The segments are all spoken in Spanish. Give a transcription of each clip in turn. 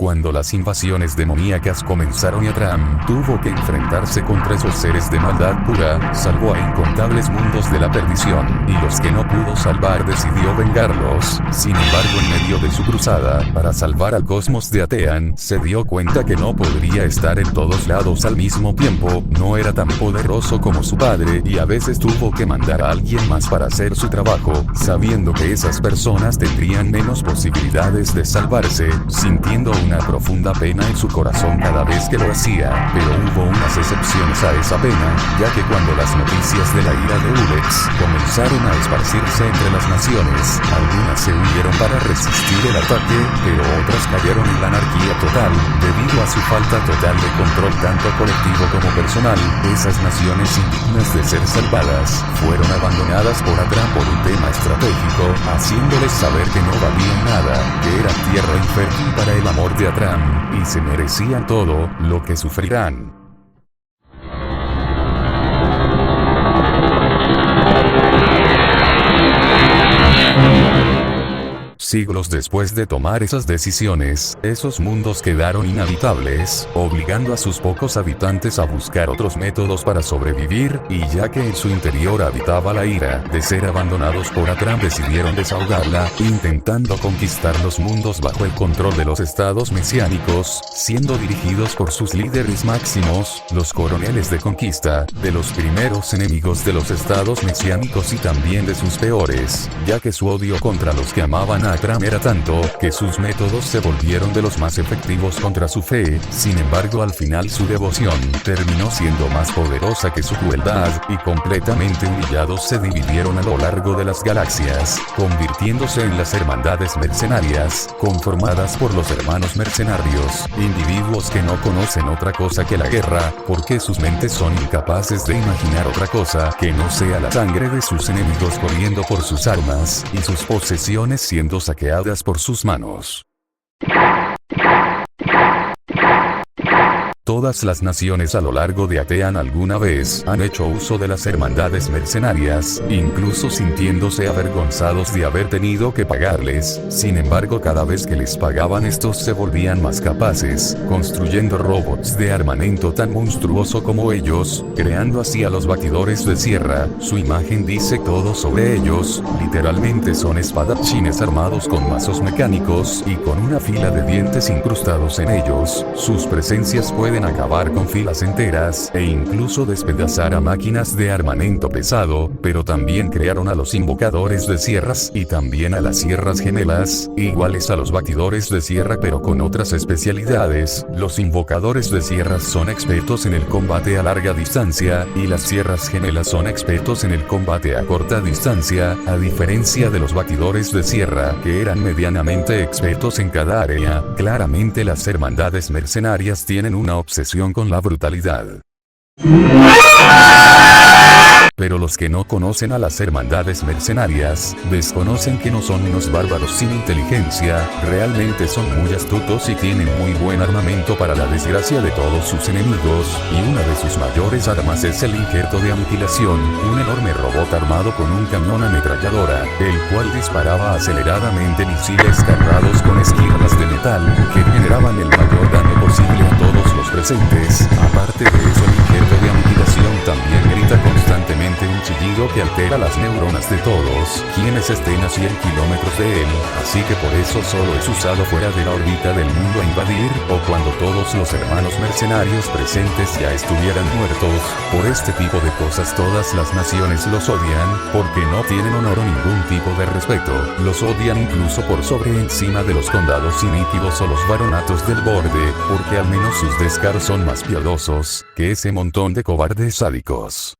cuando las invasiones demoníacas comenzaron y Atram tuvo que enfrentarse contra esos seres de maldad pura, salvó a incontables mundos de la perdición, y los que no pudo salvar decidió vengarlos. Sin embargo, en medio de su cruzada para salvar al cosmos de Atean, se dio cuenta que no podría estar en todos lados al mismo tiempo, no era tan poderoso como su padre y a veces tuvo que mandar a alguien más para hacer su trabajo, sabiendo que esas personas tendrían menos posibilidades de salvarse, sintiendo una profunda pena en su corazón cada vez que lo hacía, pero hubo unas excepciones a esa pena, ya que cuando las noticias de la ira de Ulex comenzaron a esparcirse entre las naciones, algunas se unieron para resistir el ataque, pero otras cayeron en la anarquía total, debido a su falta total de control tanto colectivo como personal. Esas naciones indignas de ser salvadas, fueron abandonadas por Atram por un tema estratégico, haciéndoles saber que no valían nada, que eran tierra infértil para el amor de Atram, y se merecían todo lo que sufrirán. Siglos después de tomar esas decisiones, esos mundos quedaron inhabitables, obligando a sus pocos habitantes a buscar otros métodos para sobrevivir, y ya que en su interior habitaba la ira de ser abandonados por Atram, decidieron desahogarla, intentando conquistar los mundos bajo el control de los estados mesiánicos, siendo dirigidos por sus líderes máximos, los coroneles de conquista, de los primeros enemigos de los estados mesiánicos y también de sus peores, ya que su odio contra los que amaban a Atram era tanto, que sus métodos se volvieron de los más efectivos contra su fe. Sin embargo, al final su devoción terminó siendo más poderosa que su crueldad, y completamente humillados se dividieron a lo largo de las galaxias, convirtiéndose en las hermandades mercenarias, conformadas por los hermanos mercenarios, individuos que no conocen otra cosa que la guerra, porque sus mentes son incapaces de imaginar otra cosa que no sea la sangre de sus enemigos corriendo por sus armas, y sus posesiones siendo saqueadas por sus manos. Todas las naciones a lo largo de Atean alguna vez han hecho uso de las hermandades mercenarias, incluso sintiéndose avergonzados de haber tenido que pagarles. Sin embargo, cada vez que les pagaban, estos se volvían más capaces, construyendo robots de armamento tan monstruoso como ellos, creando así a los batidores de sierra. Su imagen dice todo sobre ellos, literalmente son espadachines armados con mazos mecánicos y con una fila de dientes incrustados en ellos. Sus presencias pueden acabar con filas enteras, e incluso despedazar a máquinas de armamento pesado, pero también crearon a los invocadores de sierras y también a las sierras gemelas, iguales a los batidores de sierra pero con otras especialidades. Los invocadores de sierras son expertos en el combate a larga distancia, y las sierras gemelas son expertos en el combate a corta distancia, a diferencia de los batidores de sierra, que eran medianamente expertos en cada área. Claramente las hermandades mercenarias tienen una obsesión con la brutalidad. Pero los que no conocen a las hermandades mercenarias, desconocen que no son unos bárbaros sin inteligencia, realmente son muy astutos y tienen muy buen armamento para la desgracia de todos sus enemigos, y una de sus mayores armas es el injerto de aniquilación, un enorme robot armado con un cañón ametralladora, el cual disparaba aceleradamente misiles cargados con esquirlas de metal, que generaban el mayor daño posible a todos los presentes. Aparte de eso, el injerto de aniquilación también grita constantemente un chillido que altera las neuronas de todos quienes estén a 100 kilómetros de él, así que por eso solo es usado fuera de la órbita del mundo a invadir, o cuando todos los hermanos mercenarios presentes ya estuvieran muertos. Por este tipo de cosas todas las naciones los odian, porque no tienen honor o ningún tipo de respeto. Los odian incluso por sobre encima de los condados iniquivos o los baronatos del borde, porque al menos sus descaros son más piadosos que ese montón de cobardes sádicos.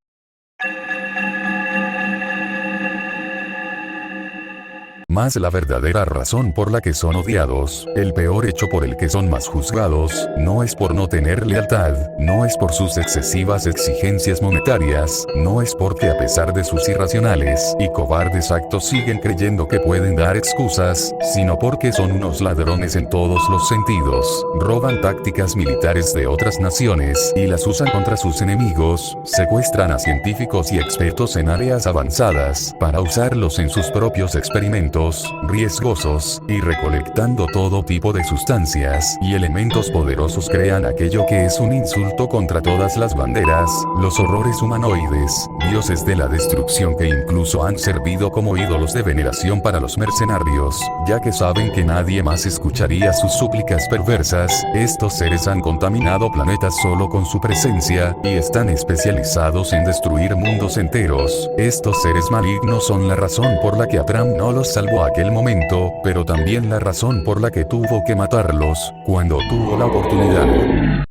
Más la verdadera razón por la que son odiados, el peor hecho por el que son más juzgados, no es por no tener lealtad, no es por sus excesivas exigencias monetarias, no es porque a pesar de sus irracionales y cobardes actos siguen creyendo que pueden dar excusas, sino porque son unos ladrones en todos los sentidos, roban tácticas militares de otras naciones y las usan contra sus enemigos, secuestran a científicos y expertos en áreas avanzadas para usarlos en sus propios experimentos, peligrosos, riesgosos, y recolectando todo tipo de sustancias y elementos poderosos crean aquello que es un insulto contra todas las banderas, los horrores humanoides, dioses de la destrucción que incluso han servido como ídolos de veneración para los mercenarios, ya que saben que nadie más escucharía sus súplicas perversas. Estos seres han contaminado planetas solo con su presencia, y están especializados en destruir mundos enteros. Estos seres malignos son la razón por la que Abraham no los salvó aquel momento, pero también la razón por la que tuvo que matarlos, cuando tuvo la oportunidad.